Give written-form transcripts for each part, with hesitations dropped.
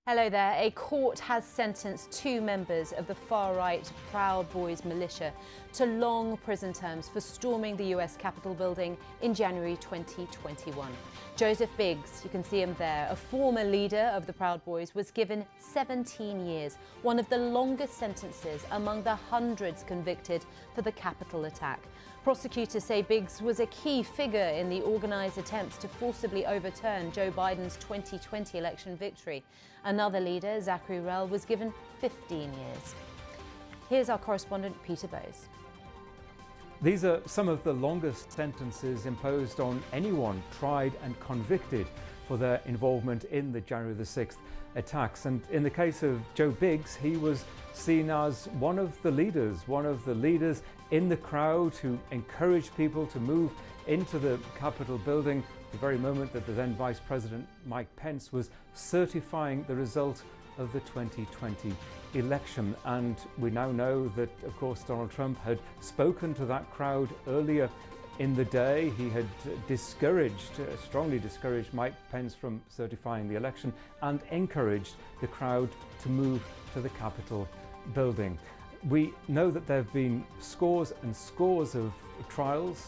Hello there. A court has sentenced 2 members of the far-right Proud Boys militia to long prison terms for storming the US Capitol building in January 2021. Joseph Biggs, you can see him there, a former leader of the Proud Boys, was given 17 years, one of the longest sentences among the hundreds convicted for the Capitol attack. Prosecutors say Biggs was a key figure in the organised attempts to forcibly overturn Joe Biden's 2020 election victory. Another leader, Zachary Rell, was given 15 years. Here's our correspondent, Peter Bowes. These are some of the longest sentences imposed on anyone tried and convicted for their involvement in the January the 6th attacks. And in the case of Joe Biggs, he was seen as one of the leaders in the crowd who encouraged people to move into the Capitol building the very moment that the then Vice President Mike Pence was certifying the result of the 2020 election. And we now know that, of course, Donald Trump had spoken to that crowd earlier in the day. He had strongly discouraged Mike Pence from certifying the election and encouraged the crowd to move to the Capitol building. We know that there have been scores and scores of trials.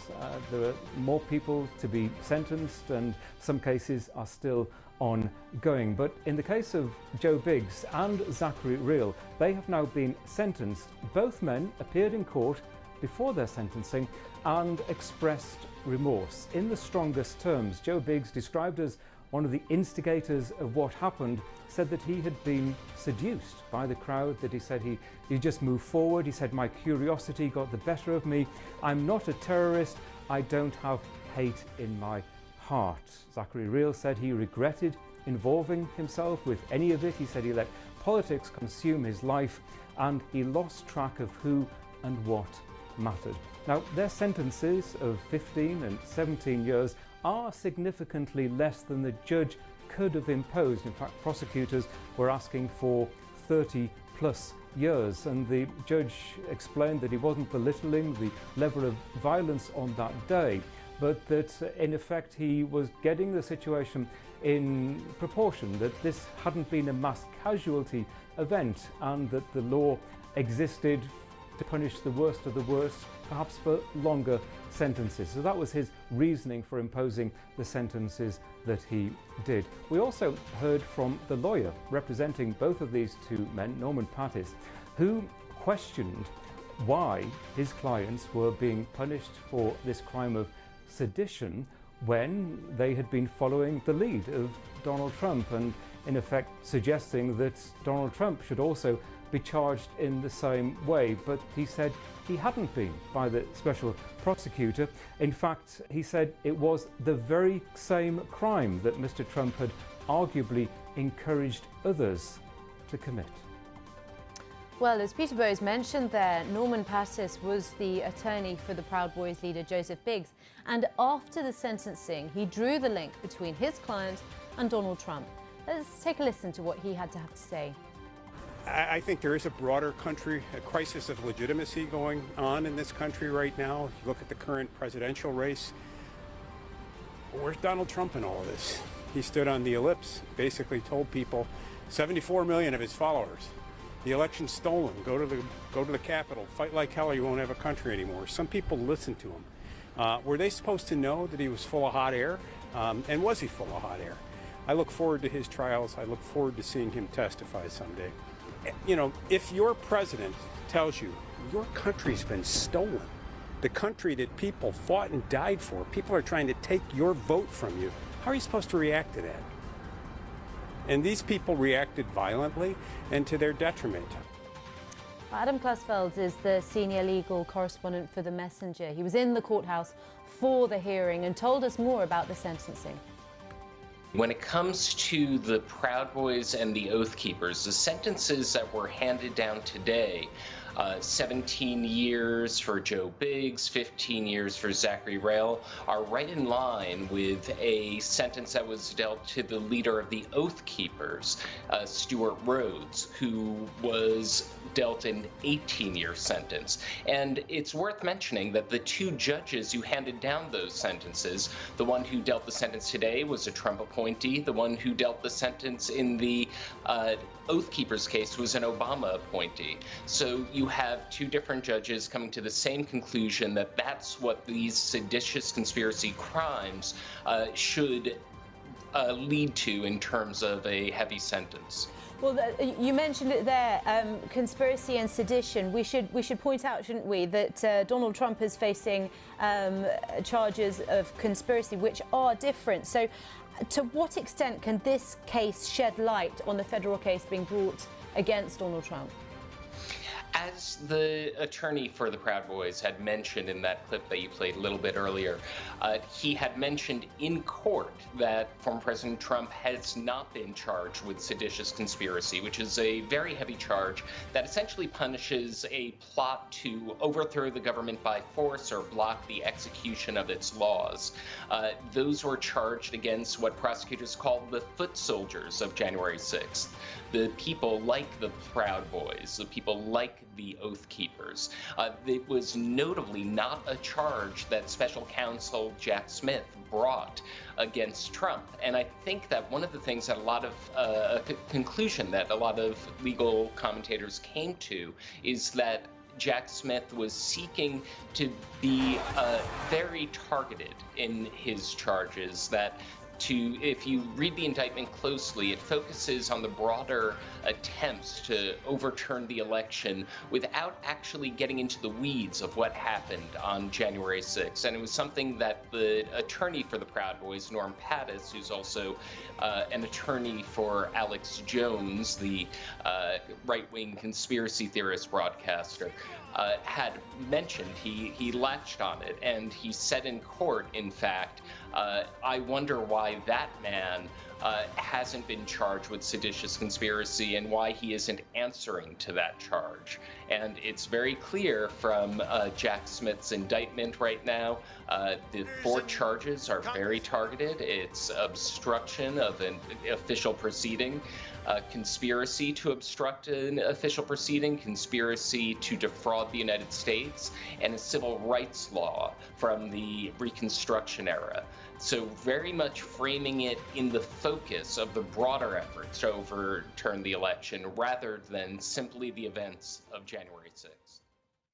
There are more people to be sentenced, and some cases are still ongoing. But in the case of Joe Biggs and Zachary Rell, they have now been sentenced. Both men appeared in court before their sentencing and expressed remorse in the strongest terms. Joe Biggs, described as one of the instigators of what happened, said that he had been seduced by the crowd, that he said he just moved forward. He said, "My curiosity got the better of me. I'm not a terrorist. I don't have hate in my heart." Zachary Rell said he regretted involving himself with any of it. He said he let politics consume his life and he lost track of who and what mattered. Now, their sentences of 15 and 17 years are significantly less than the judge could have imposed. In fact, prosecutors were asking for 30 plus years, and the judge explained that he wasn't belittling the level of violence on that day, but that in effect he was getting the situation in proportion, that this hadn't been a mass casualty event and that the law existed to punish the worst of the worst, perhaps for longer sentences. So that was his reasoning for imposing the sentences that he did. We also heard from the lawyer representing both of these 2 men, Norman Pattis, who questioned why his clients were being punished for this crime of sedition when they had been following the lead of Donald Trump, and in effect suggesting that Donald Trump should also be charged in the same way. But he said he hadn't been by the special prosecutor. In fact, he said it was the very same crime that Mr. Trump had arguably encouraged others to commit. Well, as Peter Bowes mentioned there, Norman Pattis was the attorney for the Proud Boys leader Joseph Biggs. And after the sentencing, he drew the link between his client and Donald Trump. Let's take a listen to what he had to have to say. I think there is a broader a crisis of legitimacy going on in this country right now. You look at the current presidential race. Where's Donald Trump in all of this? He stood on the ellipse, basically told people, 74 million of his followers, the election's stolen, go to the Capitol, fight like hell or you won't have a country anymore. Some people listened to him. Were they supposed to know that he was full of hot air? And was he full of hot air? I look forward to his trials. I look forward to seeing him testify someday. You know, if your president tells you your country's been stolen, the country that people fought and died for, people are trying to take your vote from you, how are you supposed to react to that? And these people reacted violently and to their detriment. Adam Klasfeld is the senior legal correspondent for The Messenger. He was in the courthouse for the hearing and told us more about the sentencing. When it comes to the Proud Boys and the Oath Keepers, the sentences that were handed down today 17 years for Joe Biggs, 15 years for Zachary Rail, are right in line with a sentence that was dealt to the leader of the Oath Keepers, Stuart Rhodes, who was dealt an 18-year sentence. And it's worth mentioning that the two judges who handed down those sentences, the one who dealt the sentence today was a Trump appointee, the one who dealt the sentence in the Oath Keepers case was an Obama appointee. So you have two different judges coming to the same conclusion that that's what these seditious conspiracy crimes should lead to in terms of a heavy sentence. Well, you mentioned it there, conspiracy and sedition. We should point out, shouldn't we, that Donald Trump is facing charges of conspiracy, which are different. So, to what extent can this case shed light on the federal case being brought against Donald Trump? As the attorney for the Proud Boys had mentioned in that clip that you played a little bit earlier, he had mentioned in court that former President Trump has not been charged with seditious conspiracy, which is a very heavy charge that essentially punishes a plot to overthrow the government by force or block the execution of its laws. Those were charged against what prosecutors called the foot soldiers of January 6th. The people like the Proud Boys, the people like the Oath Keepers. It was notably not a charge that special counsel Jack Smith brought against Trump. And I think that one of the things that a conclusion that a lot of legal commentators came to is that Jack Smith was seeking to be very targeted in his charges, that if you read the indictment closely, it focuses on the broader attempts to overturn the election without actually getting into the weeds of what happened on January 6th. And it was something that the attorney for the Proud Boys, Norm Pattis, who's also an attorney for Alex Jones, the right-wing conspiracy theorist broadcaster, had mentioned. He latched on it, and he said in court, in fact, I wonder why that man hasn't been charged with seditious conspiracy and why he isn't answering to that charge. And it's very clear from Jack Smith's indictment right now, the four charges are very targeted. It's obstruction of an official proceeding, conspiracy to obstruct an official proceeding, conspiracy to defraud the United States, and a civil rights law from the Reconstruction era. So very much framing it in the focus of the broader efforts to overturn the election rather than simply the events of January 6th.